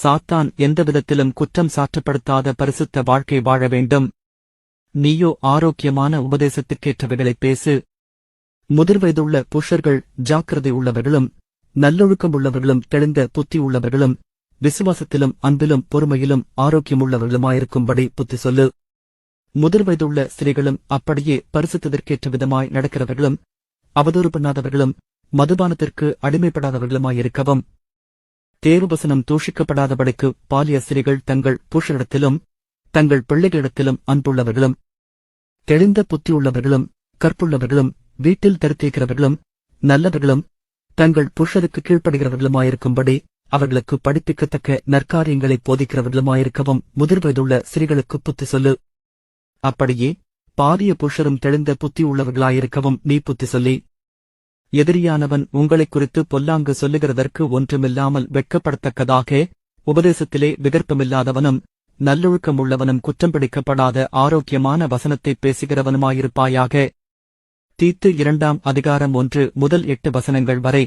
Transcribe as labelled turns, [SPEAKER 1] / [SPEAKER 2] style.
[SPEAKER 1] சாத்தான் எந்தவிதத்திலும் குற்றம் சாற்றப்படுத்தாத பரிசுத்த வாழ்க்கை வாழ வேண்டும். நீயோ ஆரோக்கியமான உபதேசத்துக்கேற்றவைகளைப் பேசு. முதிர்வயதுள்ள புருஷர்கள் ஜாக்கிரதை உள்ளவர்களும் நல்லொழுக்கம் உள்ளவர்களும் தெளிந்த புத்தி உள்ளவர்களும் விசுவாசத்திலும் அன்பிலும் பொறுமையிலும் ஆரோக்கியமுள்ளவர்களுமாயிருக்கும்படி புத்தி சொல்லு. முதிர்வயதுள்ள ஸ்திரீகளும் அப்படியே பரிசுத்ததற்கேற்ற விதமாய் நடக்கிறவர்களும் அவதூறு பண்ணாதவர்களும் மதுபானத்திற்கு அடிமைப்படாதவர்களுமாயிருக்கவும். தேவவசனம் தூஷிக்கப்படாதபடிக்கு பாலிய ஸ்திரீகள் தங்கள் புருஷரிடத்திலும் தங்கள் பிள்ளைகளிடத்திலும் அன்புள்ளவர்களும் தெளிந்த புத்தியுள்ளவர்களும் கற்புள்ளவர்களும் வீட்டில் தரித்திருக்கிறவர்களும் நல்லவர்களும் தங்கள் புருஷருக்கு கீழ்ப்படுகிறவர்களுமாயிருக்கும்படி அவர்களுக்கு படிப்பிக்கத்தக்க நற்காரியங்களை போதிக்கிறவர்களுமாயிருக்கவும் முதிர்வயதுள்ள ஸ்திரீகளுக்கு புத்தி சொல்லு. அப்படியே பாரிய புருஷரும் தெளிந்த புத்தியுள்ளவர்களாயிருக்கவும் நீ புத்தி சொல்லி. எதிரியானவன் உங்களைக் குறித்து பொல்லாங்கு சொல்லுகிறதற்கு ஒன்றுமில்லாமல் வெட்கப்படத்தக்கதாக உபதேசத்திலே விகற்பமில்லாதவனும் நல்லொழுக்கமுள்ளவனும் குற்றம் பிடிக்கப்படாத ஆரோக்கியமான வசனத்தைப் பேசுகிறவனுமாயிருப்பாயாக. தீத்து 2 அதிகாரம் 1 முதல் 8 வசனங்கள் வரை.